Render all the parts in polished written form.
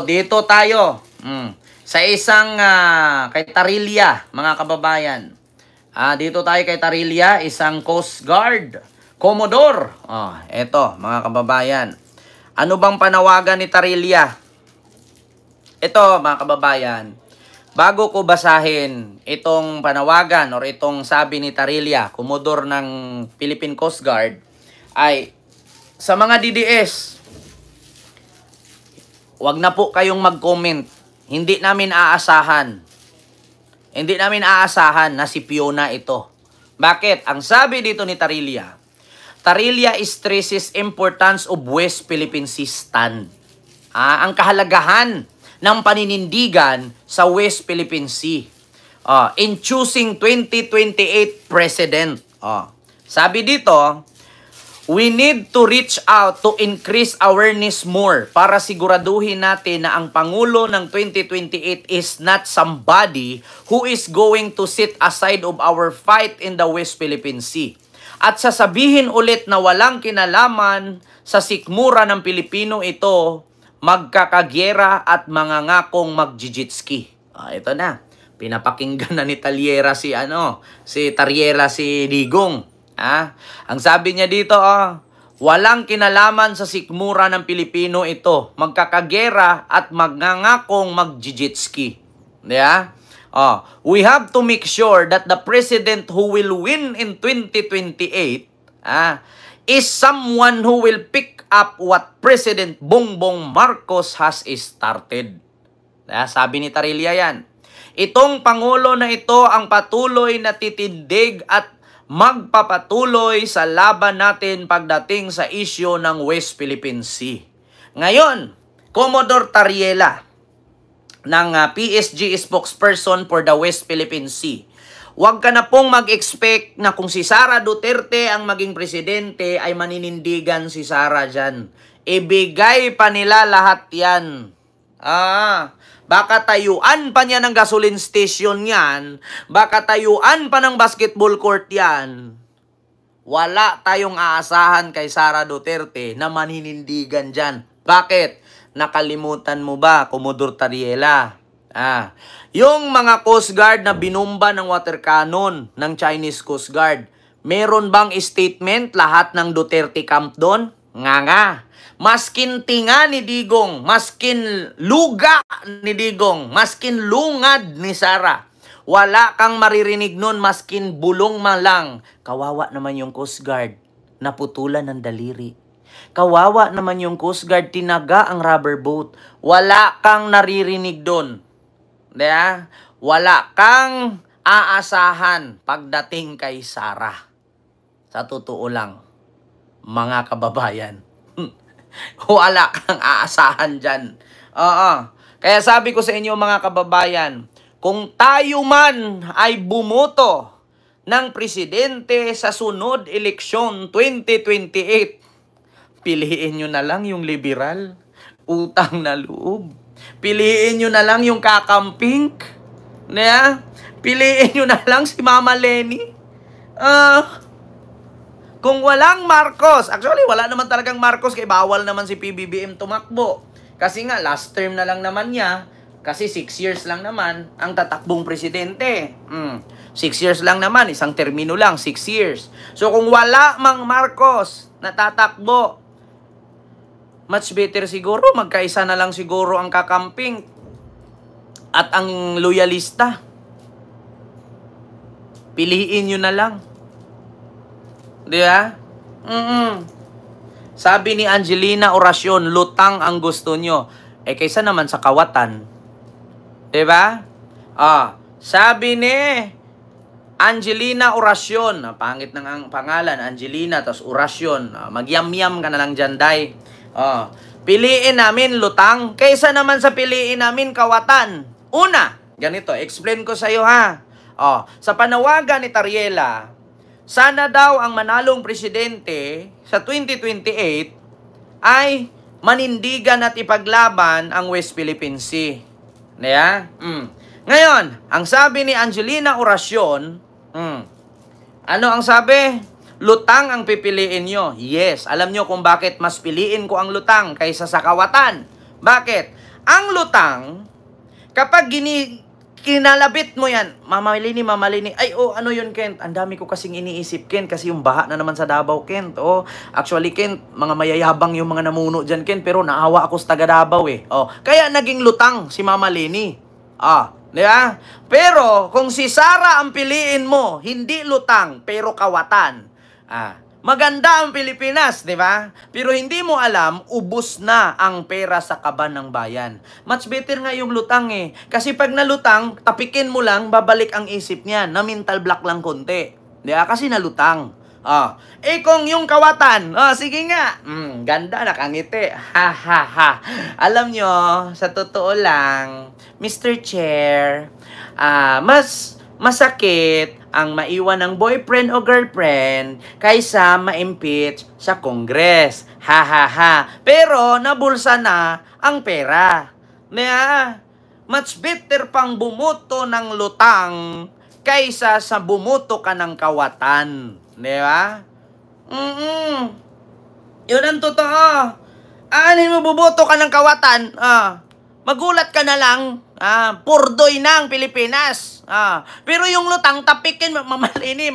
Dito tayo sa isang kay Tarilla, mga kababayan. Dito tayo kay Tarilla, isang Coast Guard Commodore. Eto, mga kababayan. Ano bang panawagan ni Tarilla? Ito, mga kababayan. Bago ko basahin itong panawagan or itong sabi ni Tarilla, Commodore ng Philippine Coast Guard, ay sa mga DDS, wag na po kayong mag-comment. Hindi namin aasahan. Hindi namin aasahan na si Fiona ito. Bakit? Ang sabi dito ni Tarilla, Tarilla stresses importance of West Philippine Sea stand. Ang kahalagahan ng paninindigan sa West Philippine Sea in choosing 2028 President. Sabi dito, we need to reach out to increase awareness more para siguraduhin natin na ang Pangulo ng 2028 is not somebody who is going to sit aside of our fight in the West Philippine Sea. At sasabihin ulit na walang kinalaman sa sikmura ng Pilipino ito, magkakagyera at mangangakong magjijitski. Ito na. Pinapakinggan na ni Tarilla si Digong. Ang sabi niya dito, walang kinalaman sa sikmura ng Pilipino ito. Magkakagera at magnangakong magjijitski. We have to make sure that the president who will win in 2028 is someone who will pick up what President Bongbong Marcos has started. Sabi ni Tarilla yan. Itong Pangulo na ito ang patuloy na titindig at magpapatuloy sa laban natin pagdating sa isyu ng West Philippine Sea. Ngayon, Commodore Tarilla ng PSG spokesperson for the West Philippine Sea, huwag ka na pong mag-expect na kung si Sara Duterte ang maging presidente ay maninindigan si Sara dyan. Ibigay pa nila lahat yan. Baka tayuan pa niya ng gasoline station yan. Baka tayuan pa ng basketball court yan. Wala tayong aasahan kay Sara Duterte na maninindigan dyan. Bakit? Nakalimutan mo ba, Commodore Tarilla? Yung mga Coast Guard na binumba ng water cannon ng Chinese Coast Guard, meron bang statement lahat ng Duterte camp doon? Nga. Maskin tinga ni Digong, maskin luga ni Digong, maskin lungad ni Sara, wala kang maririnig nun maskin bulong man lang. Kawawa naman yung Coast Guard, naputulan ng daliri. Kawawa naman yung Coast Guard, tinaga ang rubber boat. Wala kang naririnig doon. Wala kang aasahan pagdating kay Sara. Sa totoo lang, mga kababayan. Wala kang aasahan dyan. Kaya sabi ko sa inyo mga kababayan, kung tayo man ay bumoto ng presidente sa sunod eleksyon 2028, piliin nyo na lang yung liberal, utang na loob. Piliin nyo na lang yung kakamping. Piliin nyo na lang si Mama Lenny. Kung walang Marcos, actually wala naman talagang Marcos kaya bawal naman si PBBM tumakbo. Kasi nga last term na lang naman niya, kasi 6 years lang naman ang tatakbong presidente. 6 years lang naman, isang termino lang, 6 years. So kung wala mang Marcos na tatakbo, much better siguro, magkaisa na lang siguro ang kakamping at ang loyalista. Piliin nyo na lang. Diba? Sabi ni Angelina Oracion, lutang ang gusto nyo. Kaysa naman sa kawatan. Diba? Sabi ni Angelina Oracion, pangit ng ang pangalan, Angelina, tapos Oracion. Magyam-yam ka na lang dyan, day. Piliin namin lutang, kaysa naman sa piliin namin kawatan. Una, ganito, explain ko sa iyo ha. Sa panawagan ni Tarilla, sana daw ang manalong presidente sa 2028 ay manindigan at ipaglaban ang West Philippine Sea. Ngayon, ang sabi ni Angelina Oracion, ano ang sabi? Lutang ang pipiliin nyo. Yes, alam nyo kung bakit mas piliin ko ang lutang kaysa sa kawatan. Bakit? Ang lutang, kapag kinalabit mo yan, mamalini, ay, ano yun, Kent? Ang dami ko kasing iniisip, Kent, kasi yung baha na naman sa Davao, Kent. Actually, Kent, mga mayayabang yung mga namuno dyan, Kent, pero naawa ako sa taga Davao, eh. Kaya naging lutang si Mama Lini. Di ba? Pero, kung si Sara ang piliin mo, hindi lutang, pero kawatan. Maganda ang Pilipinas, di ba? Pero hindi mo alam, ubos na ang pera sa kaban ng bayan. Much better nga yung lutang eh. Kasi pag nalutang, tapikin mo lang, babalik ang isip niya. Na mental block lang konti. Di ba? Kasi nalutang. Kung yung kawatan, sige nga. Ganda, nakangiti. Ha, ha, ha. Alam nyo, sa totoo lang, Mr. Chair, mas masakit ang maiwan ng boyfriend o girlfriend kaysa ma-impeach sa Congress. Ha, ha, ha. Pero nabulsa na ang pera. Much better pang bumuto ng lutang kaysa sa bumuto ka ng kawatan. Di ba? Yun ang totoo. Anin mo buboto ka ng kawatan? Magulat ka na lang. Purdoy na ang Pilipinas. Pero yung lutang, tapikin, mamalini,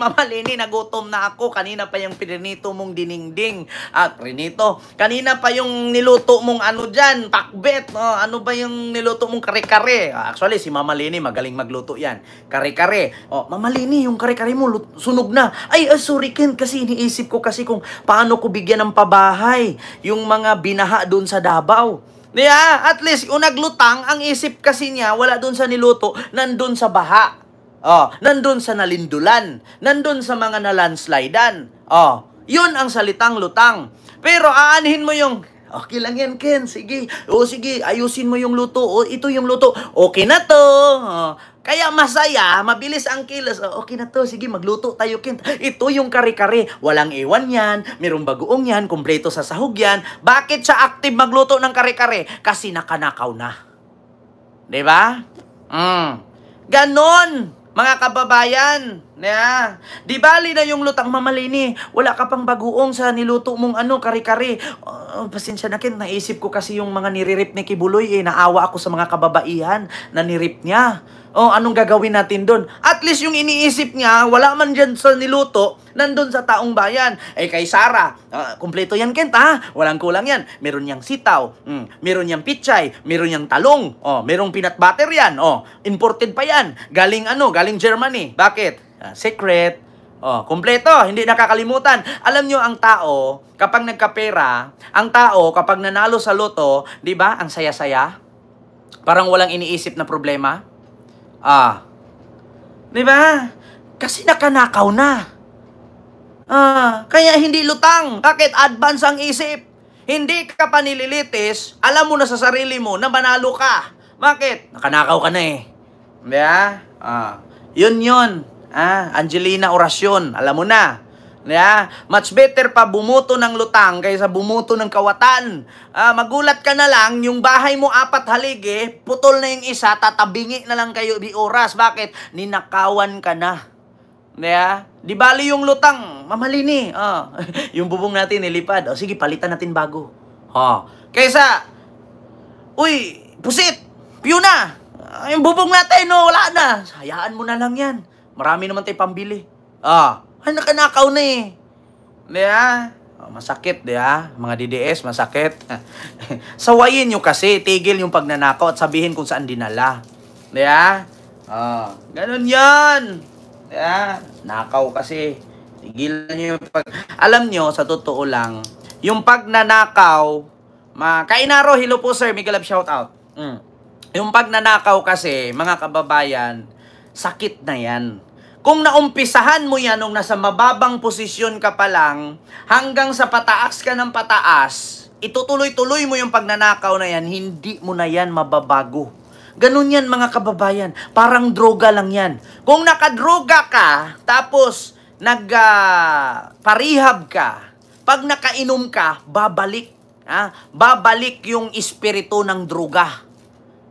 nagutom na ako. Kanina pa yung prinito mong diningding. Prinito. Kanina pa yung niluto mong ano dyan, pakbet. Ano ba yung niluto mong kare-kare? Actually, si Mama Lini, magaling magluto yan. Kare-kare. Mama Lini, yung kare-kare mo, sunog na. Ay, sorry Ken, kasi iniisip ko kasi kung paano ko bigyan ng pabahay yung mga binaha doon sa Davao. At least, kung naglutang, ang isip kasi niya, wala dun sa niluto, nandun sa baha. Nandun sa nalindulan. Nandun sa mga nalandslidean. Yun ang salitang lutang. Pero aanhin mo yung, okay lang yan, Ken, sige. Sige, ayusin mo yung luto. Ito yung luto. Okay na to. Kaya masaya, mabilis ang kilos. Okay na to, sige, magluto tayo, Ken. Ito yung kare-kare. Walang iwan yan, mayroong bagoong yan, kumpleto sa sahog yan. Bakit siya active magluto ng kare-kare? Kasi nakanakaw na. Diba? Ganon, mga kababayan. Di bali na yung lutang, Mama Lini, wala ka pang bagoong sa niluto mong kare-kare. Pasensya na, Ken, naisip ko kasi yung mga niririp ni Kibuloy, naawa ako sa mga kababaihan na nirip niya. Anong gagawin natin doon? At least yung iniisip niya, wala man dyan sa niluto, nandun sa taong bayan. Kay Sara, kumpleto yan, Kent, walang kulang yan. Meron niyang sitaw, meron niyang pichay, meron niyang talong, merong peanut butter yan, imported pa yan. Galing Germany. Bakit? Secret. Kumpleto, hindi nakakalimutan. Alam nyo, ang tao, kapag nagkapera, ang tao, kapag nanalo sa loto, di ba, ang saya-saya? Parang walang iniisip na problema. Di ba? Kasi nakanakaw na. Kaya hindi lutang. Bakit? Advance ang isip. Hindi ka pa nililitis, alam mo na sa sarili mo na manalo ka. Bakit? Nakanakaw ka na eh. Di ba? Yun. Angelina Orasyon, alam mo na. Much better pa bumuto ng lutang kaysa bumuto ng kawatan. Magulat ka na lang, yung bahay mo 4 haligi, putol na yung isa, tatabingi na lang kayo di oras. Bakit? Ninakawan ka na. Di bali yung lutang, Mama Lini. Yung bubong natin nilipad. Sige, palitan natin bago. Kaysa, uy, pusit, piyuna. Yung bubong natin, wala na. Hayaan mo na lang yan. Marami naman tayo pambili. Nakanakaw na eh. Masakit, mga DDS, masakit. Sawayin nyo kasi, tigil yung pagnanakaw at sabihin kung saan dinala. Ganun yan. Nakaw kasi. Tigilan nyo yung Alam nyo, sa totoo lang, yung pagnanakaw, Kainaro, hello po sir, Miguel Love shout out. Yung pagnanakaw kasi, mga kababayan, sakit na yan. Kung naumpisahan mo yan nung nasa mababang posisyon ka pa lang, hanggang sa pataas ka ng pataas, itutuloy-tuloy mo yung pagnanakaw na yan, hindi mo na yan mababago. Ganun yan mga kababayan, parang droga lang yan. Kung nakadroga ka, tapos parihab ka, pag nakainom ka, babalik. Babalik yung espiritu ng droga.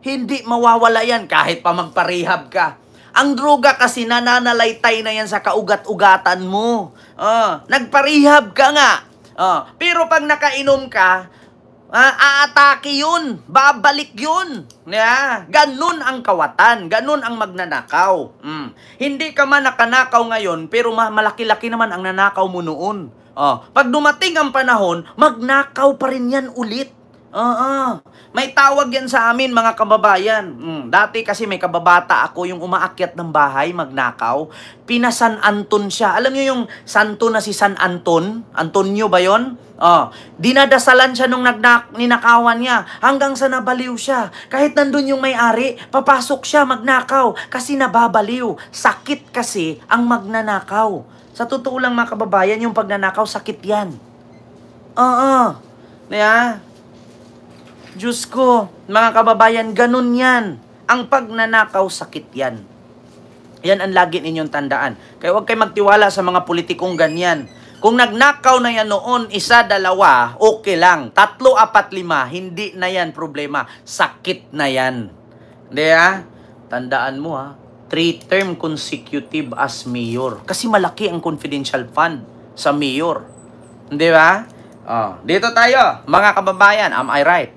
Hindi mawawala yan kahit pa magparihab ka. Ang droga kasi nananalaytay na yan sa kaugat-ugatan mo. Nagparihab ka nga. Pero pag nakainom ka, Aatake yun. Babalik yun. Yeah. Ganun ang kawatan. Ganun ang magnanakaw. Hindi ka man nakanakaw ngayon, pero malaki-laki naman ang nanakaw mo noon. Pag dumating ang panahon, magnakaw pa rin yan ulit. May tawag yan sa amin, mga kababayan. Dati kasi may kababata ako, yung umaakyat ng bahay, magnakaw. Pina-San Anton siya. Alam niyo yung santo na si San Anton? Antonio ba yun? Dinadasalan siya nung ninakawan niya hanggang sa nabaliw siya. Kahit nandun yung may-ari, papasok siya magnakaw kasi nababaliw. Sakit kasi ang magnanakaw. Sa totoo lang mga kababayan, yung pagnanakaw, sakit yan. Diyos ko, mga kababayan, ganun yan. Ang pagnanakaw, sakit yan. Yan ang lagi ninyong tandaan. Kaya huwag kayo magtiwala sa mga politikong ganyan. Kung nagnakaw na yan noon, 1, 2, okay lang. 3, 4, 5, hindi na yan problema. Sakit na yan. Hindi Tandaan mo 3-term consecutive as mayor. Kasi malaki ang confidential fund sa mayor. Di ba? Dito tayo, mga kababayan. Am I right?